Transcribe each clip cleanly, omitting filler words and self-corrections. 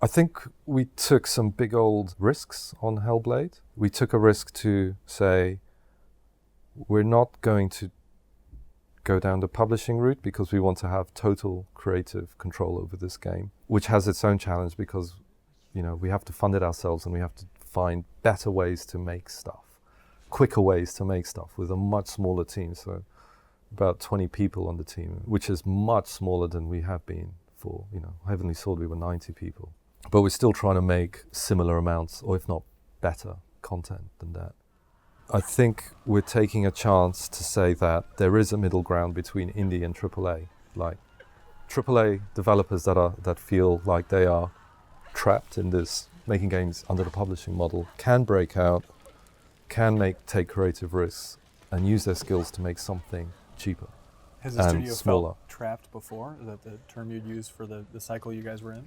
I think we took some big old risks on Hellblade. We took a risk to say, we're not going to go down the publishing route because we want to have total creative control over this game, which has its own challenge because, we have to fund it ourselves and we have to find better ways to make stuff, quicker ways to make stuff with a much smaller team. So about 20 people on the team, which is much smaller than we have been for, Heavenly Sword, we were 90 people. But we're still trying to make similar amounts, or if not better, content than that. I think we're taking a chance to say that there is a middle ground between indie and AAA. Like AAA developers that feel like they are trapped in this making games under the publishing model can break out, can take creative risks, and use their skills to make something cheaper. Has the studio smaller. felt trapped before? Is that the term you'd use for the cycle you guys were in?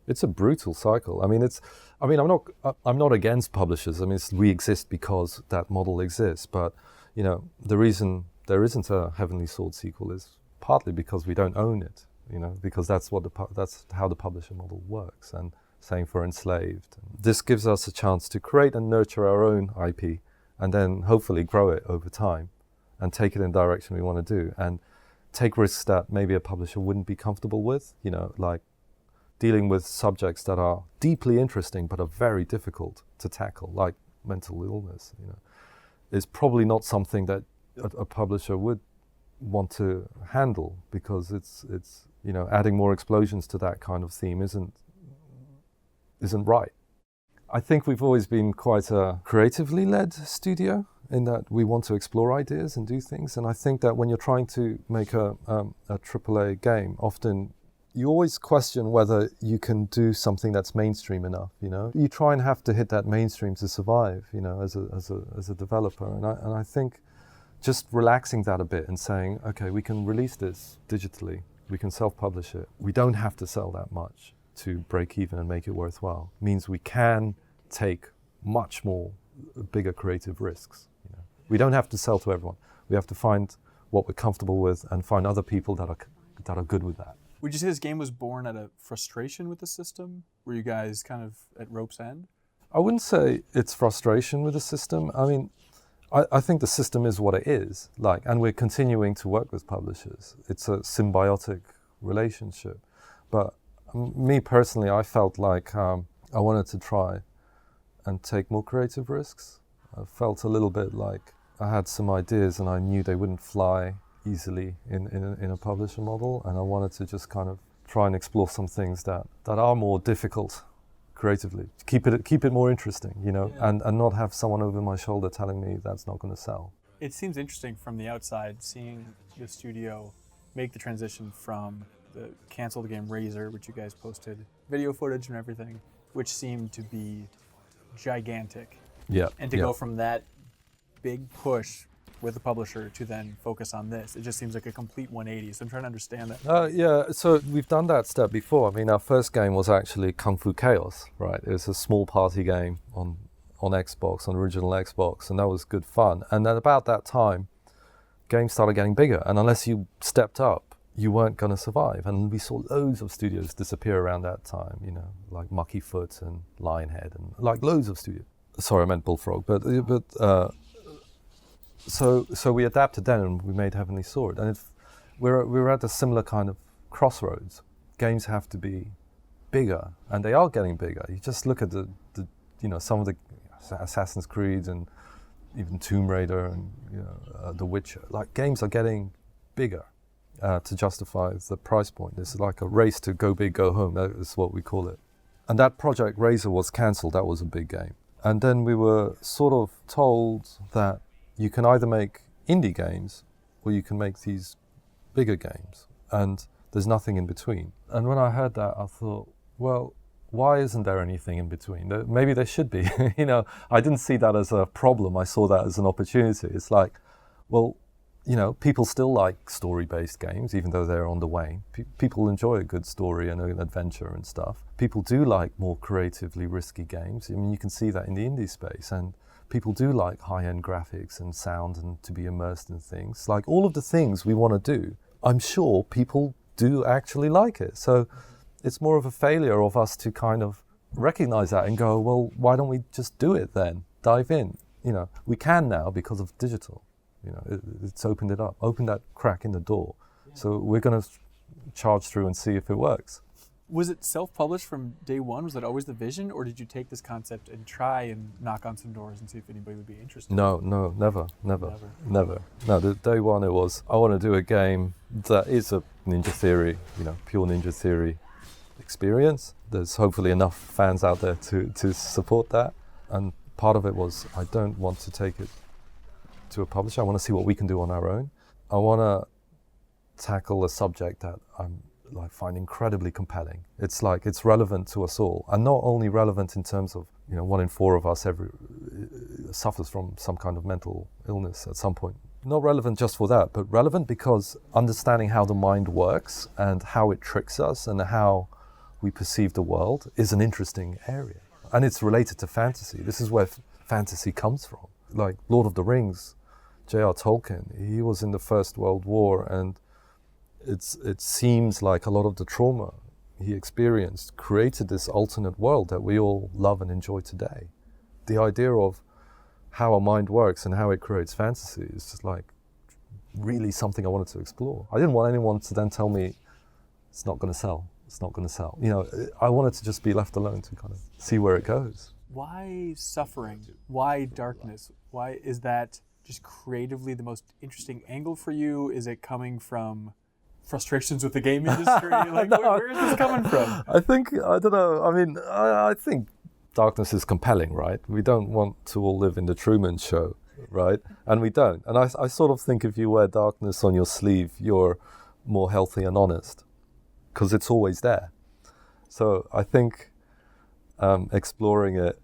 It's a brutal cycle. I'm not against publishers. We exist because that model exists. But, the reason there isn't a Heavenly Sword sequel is partly because we don't own it. Because that's how the publisher model works. And same for Enslaved. This gives us a chance to create and nurture our own IP, and then hopefully grow it over time, and take it in the direction we want to do, and take risks that maybe a publisher wouldn't be comfortable with. Like dealing with subjects that are deeply interesting but are very difficult to tackle, like mental illness, is probably not something that a publisher would want to handle, because it's adding more explosions to that kind of theme isn't right. I think we've always been quite a creatively led studio in that we want to explore ideas and do things, and I think that when you're trying to make a AAA game, often you always question whether you can do something that's mainstream enough. You try and have to hit that mainstream to survive. As a developer, and I think just relaxing that a bit and saying, okay, we can release this digitally, we can self-publish it. We don't have to sell that much to break even and make it worthwhile. Means we can take much more bigger creative risks. We don't have to sell to everyone. We have to find what we're comfortable with and find other people that are good with that. Would you say this game was born out of frustration with the system? Were you guys kind of at rope's end? I wouldn't say it's frustration with the system. I think the system is what it is, and we're continuing to work with publishers. It's a symbiotic relationship. But me personally, I felt like I wanted to try and take more creative risks. I felt a little bit like I had some ideas and I knew they wouldn't fly easily in a publisher model, and I wanted to just kind of try and explore some things that are more difficult creatively. Keep it more interesting, and not have someone over my shoulder telling me that's not going to sell. It seems interesting from the outside, seeing the studio make the transition from the canceled game Razer, which you guys posted video footage and everything, which seemed to be gigantic. Yeah. And to go from that big push with the publisher to then focus on this, it just seems like a complete 180. So I'm trying to understand that. So we've done that step before. Our first game was actually Kung Fu Chaos, right? It was a small party game on Xbox, on original Xbox, and that was good fun. And then about that time, games started getting bigger, and unless you stepped up, you weren't going to survive. And we saw loads of studios disappear around that time, like Mucky Foot and Lionhead, and like loads of studios. Sorry, I meant Bullfrog, So we adapted then, and we made Heavenly Sword. And we're at a similar kind of crossroads. Games have to be bigger, and they are getting bigger. You just look at the some of the Assassin's Creed and even Tomb Raider and The Witcher. Like, games are getting bigger to justify the price point. It's like a race to go big, go home. That is what we call it. And that project Razer was cancelled. That was a big game. And then we were sort of told that you can either make indie games or you can make these bigger games, and there's nothing in between. And when I heard that, I thought, well, why isn't there anything in between? Maybe there should be. I didn't see that as a problem. I saw that as an opportunity. It's like, well, people still like story-based games, even though they're on the wane. People enjoy a good story and an adventure and stuff. People do like more creatively risky games. You can see that in the indie space. And people do like high-end graphics and sound and to be immersed in things. Like, all of the things we want to do, I'm sure people do actually like it. So it's more of a failure of us to kind of recognize that and go, well, why don't we just do it then? Dive in. We can now because of digital. It's opened it up, opened that crack in the door. Yeah. So we're going to charge through and see if it works. Was it self-published from day one? Was that always the vision? Or did you take this concept and try and knock on some doors and see if anybody would be interested? No, never. No, the day one it was, I want to do a game that is a Ninja Theory, pure Ninja Theory experience. There's hopefully enough fans out there to support that. And part of it was, I don't want to take it to a publisher. I want to see what we can do on our own. I want to tackle a subject that I'm find incredibly compelling. It's relevant to us all, and not only relevant in terms of 1 in 4 of us suffers from some kind of mental illness at some point. Not relevant just for that, but relevant because understanding how the mind works and how it tricks us and how we perceive the world is an interesting area, and it's related to fantasy. This is where fantasy comes from. Like Lord of the Rings, J.R. Tolkien, he was in the First World War, and it seems like a lot of the trauma he experienced created this alternate world that we all love and enjoy today. The idea of how our mind works and how it creates fantasy is just really something I wanted to explore. I didn't want anyone to then tell me it's not going to sell. I wanted to just be left alone to kind of see where it goes. Why suffering? Why darkness? Why is that just creatively the most interesting angle for you? Is it coming from frustrations with the game industry? Where is this coming from? I don't know. I mean, I think darkness is compelling, right? We don't want to all live in the Truman Show, right? And we don't. And I sort of think if you wear darkness on your sleeve, you're more healthy and honest, because it's always there. So I think exploring it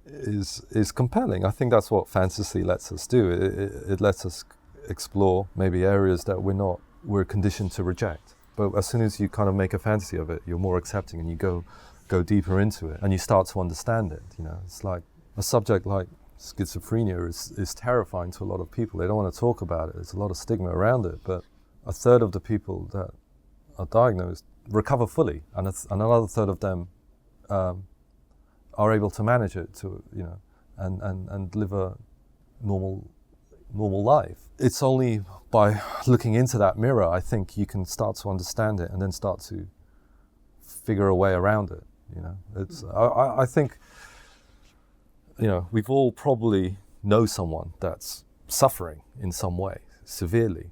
is compelling. I think that's what fantasy lets us do. It lets us explore maybe areas that we're conditioned to reject. But as soon as you kind of make a fantasy of it, you're more accepting and you go deeper into it and you start to understand it. It's like a subject like schizophrenia is terrifying to a lot of people. They don't want to talk about it. There's a lot of stigma around it, but a third of the people that are diagnosed recover fully, and another third of them are able to manage it and live a normal life. It's only by looking into that mirror, I think, you can start to understand it and then start to figure a way around it. I think we've all probably know someone that's suffering in some way severely,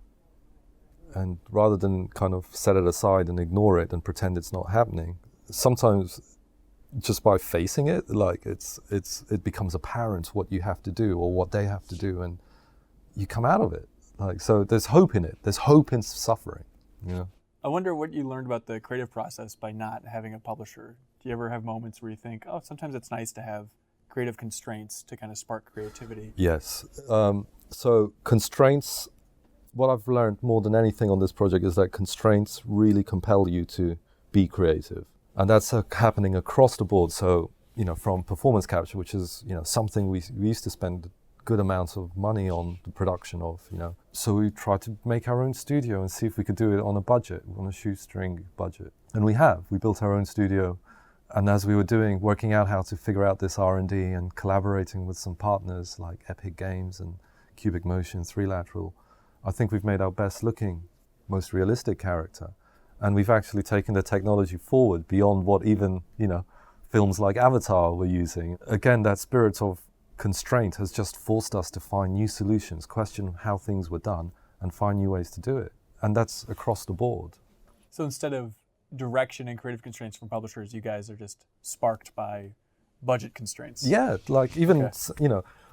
and rather than kind of set it aside and ignore it and pretend it's not happening, sometimes just by facing it, it becomes apparent what you have to do or what they have to do, and you come out of it. So there's hope in it. There's hope in suffering. I wonder what you learned about the creative process by not having a publisher. Do you ever have moments where you think, oh, sometimes it's nice to have creative constraints to kind of spark creativity? Yes. So constraints, what I've learned more than anything on this project is that constraints really compel you to be creative. And that's happening across the board. So, from performance capture, which is, something we used to spend good amounts of money on the production of, So we tried to make our own studio and see if we could do it on a budget, on a shoestring budget. And we have. We built our own studio. And as we were working out how to figure out this R&D and collaborating with some partners like Epic Games and Cubic Motion, 3Lateral, I think we've made our best looking, most realistic character. And we've actually taken the technology forward beyond what even, films like Avatar were using. Again, that spirit of constraint has just forced us to find new solutions, question how things were done, and find new ways to do it. And that's across the board. So instead of direction and creative constraints from publishers, you guys are just sparked by budget constraints. Yeah,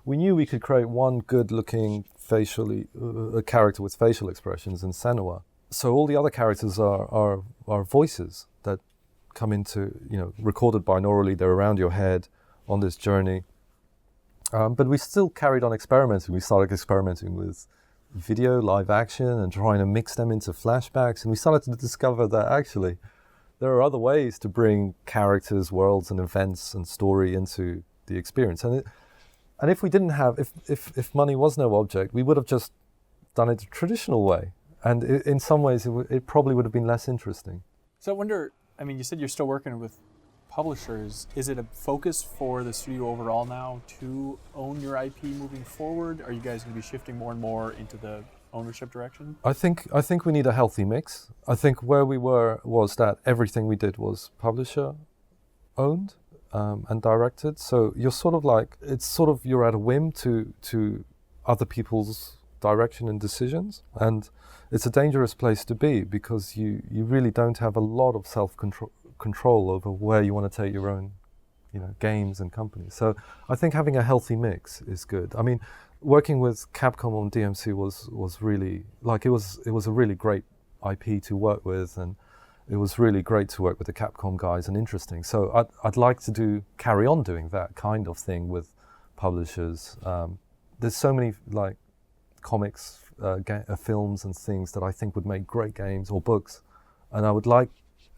we knew we could create one good-looking a character with facial expressions in Senua. So all the other characters are voices that come into, recorded binaurally. They're around your head on this journey. But we still carried on experimenting. We started experimenting with video, live action, and trying to mix them into flashbacks. And we started to discover that actually there are other ways to bring characters, worlds, and events and story into the experience. And if we didn't have, if money was no object, we would have just done it the traditional way. And in some ways, it probably would have been less interesting. So I wonder, I mean, you said you're still working with publishers. Is it a focus for the studio overall now to own your IP moving forward? Are you guys going to be shifting more and more into the ownership direction? I think we need a healthy mix. I think where we were was that everything we did was publisher owned and directed. So you're sort of like, it's sort of, you're at a whim to other people's direction and decisions. And it's a dangerous place to be because you really don't have a lot of self-control over where you want to take your own, games and companies. So I think having a healthy mix is good. I mean, working with Capcom on DMC was really, like, it was a really great IP to work with, and it was really great to work with the Capcom guys and interesting. So I'd like to carry on doing that kind of thing with publishers. There's so many like comics, films and things that I think would make great games or books, and I would like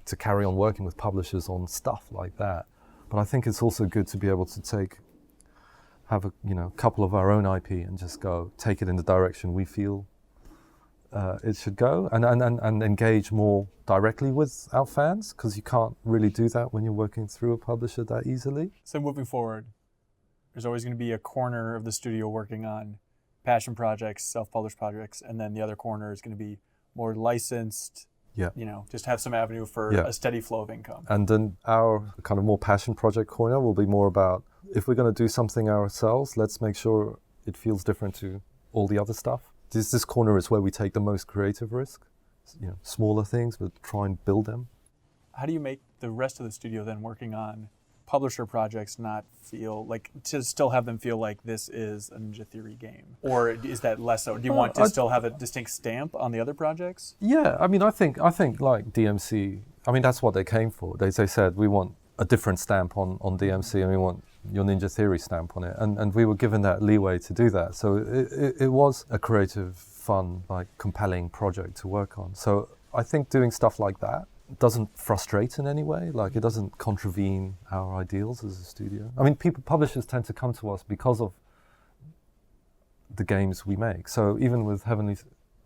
to carry on working with publishers on stuff like that. But I think it's also good to be able to have a couple of our own IP and just take it in the direction we feel it should go, and engage more directly with our fans, because you can't really do that when you're working through a publisher that easily. So moving forward, there's always going to be a corner of the studio working on passion projects, self-published projects, and then the other corner is going to be more licensed, just have some avenue for a steady flow of income. And then our kind of more passion project corner will be more about, if we're going to do something ourselves, let's make sure it feels different to all the other stuff. This corner is where we take the most creative risk, smaller things, but try and build them. How do you make the rest of the studio then working on publisher projects not feel like, to still have them feel like this is a Ninja Theory game? Or is that less so? Do you want to still have a distinct stamp on the other projects? Yeah, I mean, I think like DMC, I mean, that's what they came for. They said, we want a different stamp on DMC, and we want your Ninja Theory stamp on it. And we were given that leeway to do that. So it was a creative, fun, like compelling project to work on. So I think doing stuff like that doesn't frustrate in any way. Like, it doesn't contravene our ideals as a studio. I mean, publishers tend to come to us because of the games we make. So even with Heavenly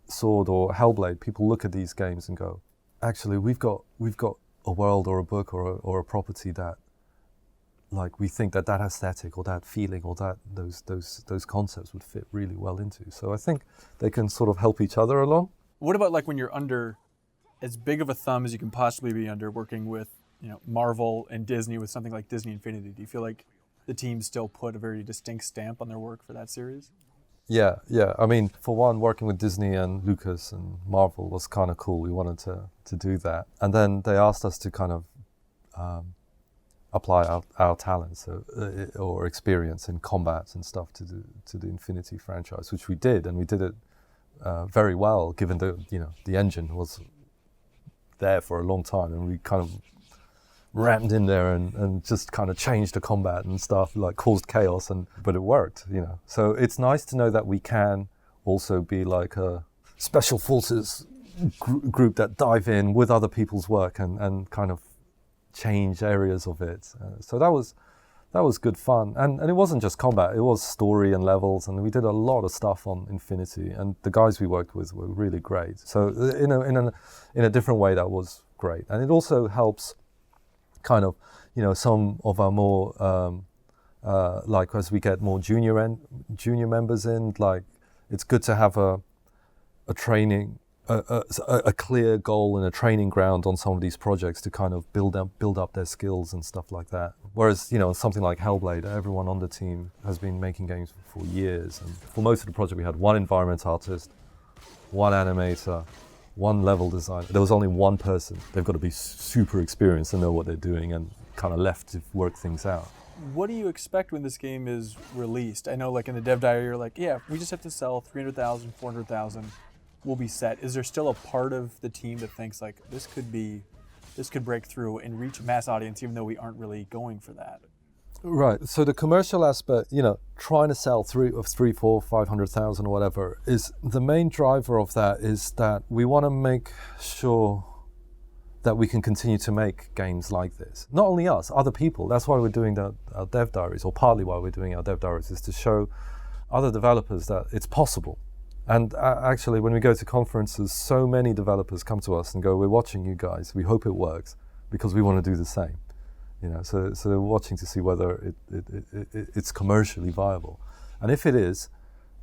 Sword or Hellblade, people look at these games and go, actually, we've got a world or a book or a property that, like, we think that aesthetic or that feeling or that those concepts would fit really well into. So I think they can sort of help each other along. What about like when you're under as big of a thumb as you can possibly be under, working with Marvel and Disney with something like Disney Infinity? Do you feel like the team still put a very distinct stamp on their work for that series? Yeah. I mean, for one, working with Disney and Lucas and Marvel was kind of cool. We wanted to do that. And then they asked us to kind of apply our talents or experience in combat and stuff to the Infinity franchise, which we did, and we did it very well, given the engine was there for a long time, and we kind of rammed in there and just kind of changed the combat and stuff, like caused chaos, but it worked, So it's nice to know that we can also be like a special forces group that dive in with other people's work and kind of change areas of it. So that was good fun, and it wasn't just combat; it was story and levels, and we did a lot of stuff on Infinity. And the guys we worked with were really great. So in a different way, that was great, and it also helps, kind of, some of our more like as we get more junior members in, like, it's good to have a training. A clear goal and a training ground on some of these projects to kind of build up their skills and stuff like that. Whereas, something like Hellblade, everyone on the team has been making games for years. And for most of the project, we had one environment artist, one animator, one level designer. There was only one person. They've got to be super experienced and know what they're doing and kind of left to work things out. What do you expect when this game is released? I know, like, in the dev diary, you're like, yeah, we just have to sell 300,000, 400,000. We'll be set. Is there still a part of the team that thinks like this could break through and reach a mass audience, even though we aren't really going for that? Right. So the commercial aspect, trying to sell 300,000, 400,000, 500,000 or whatever, is the main driver of that. Is that we want to make sure that we can continue to make games like this. Not only us, other people. That's why we're doing our dev diaries, or partly why we're doing our dev diaries, is to show other developers that it's possible. And actually, when we go to conferences, so many developers come to us and go, we're watching you guys, we hope it works, because we want to do the same. So they're watching to see whether it's commercially viable. And if it is,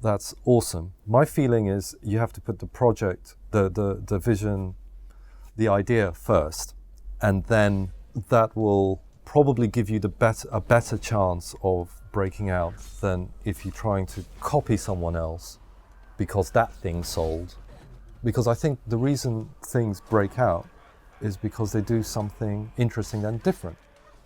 that's awesome. My feeling is you have to put the project, the vision, the idea first, and then that will probably give you a better chance of breaking out than if you're trying to copy someone else because that thing sold. Because I think the reason things break out is because they do something interesting and different.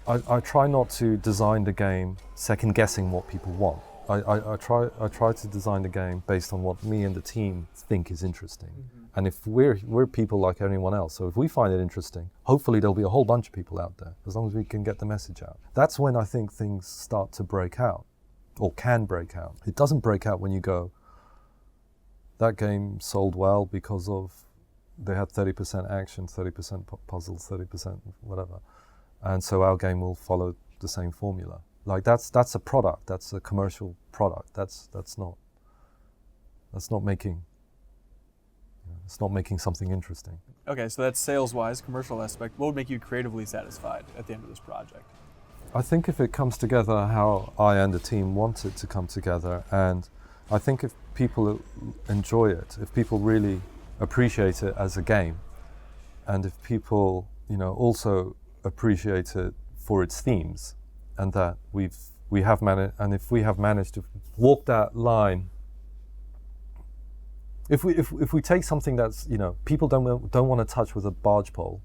I try not to design the game second guessing what people want. I try to design the game based on what me and the team think is interesting. Mm-hmm. And if we're people like anyone else, so if we find it interesting, hopefully there'll be a whole bunch of people out there, as long as we can get the message out. That's when I think things start to break out, or can break out. It doesn't break out when you go, that game sold well because of they had 30% action, 30% puzzles, 30% whatever. And so our game will follow the same formula. Like that's a product, that's a commercial product. That's not making something interesting. Okay, so that's sales-wise, commercial aspect. What would make you creatively satisfied at the end of this project? I think if it comes together how I and the team want it to come together, and I think if people enjoy it, if people really appreciate it as a game, and if people, also appreciate it for its themes, and that we have managed, and if we have managed to walk that line, if we take something that's people don't want to touch with a barge pole,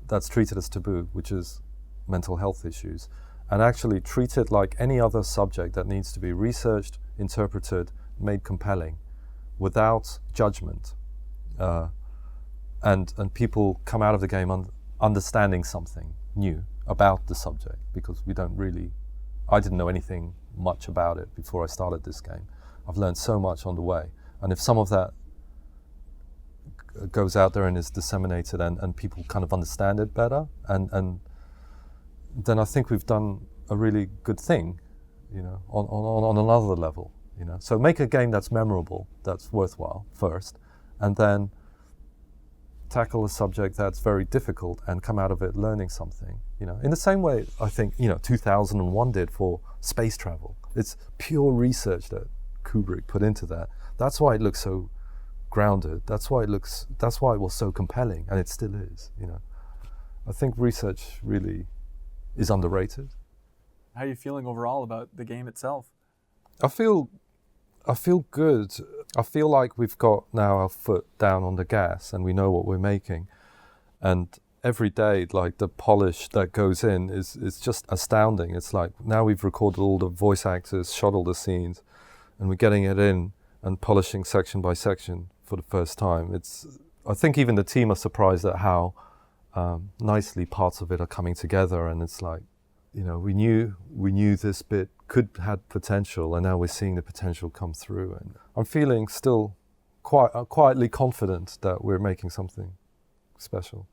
that's treated as taboo, which is mental health issues, and actually treat it like any other subject that needs to be researched, interpreted, made compelling, without judgment, and people come out of the game understanding something new about the subject, because I didn't know anything much about it before I started this game. I've learned so much on the way, and if some of that goes out there and is disseminated and people kind of understand it better, and then I think we've done a really good thing, on another level, So make a game that's memorable, that's worthwhile first, and then tackle a subject that's very difficult and come out of it learning something, In the same way, I think, 2001 did for space travel. It's pure research that Kubrick put into that. That's why it looks so grounded. That's why it was so compelling, and it still is, I think research really is underrated. How are you feeling overall about the game itself? I feel good. I feel like we've got now our foot down on the gas and we know what we're making. And every day, like the polish that goes in is just astounding. It's like now we've recorded all the voice actors, shot all the scenes, and we're getting it in and polishing section by section for the first time. I think even the team are surprised at how nicely parts of it are coming together, and it's like, we knew this bit had potential, and now we're seeing the potential come through. And I'm feeling still quietly confident that we're making something special.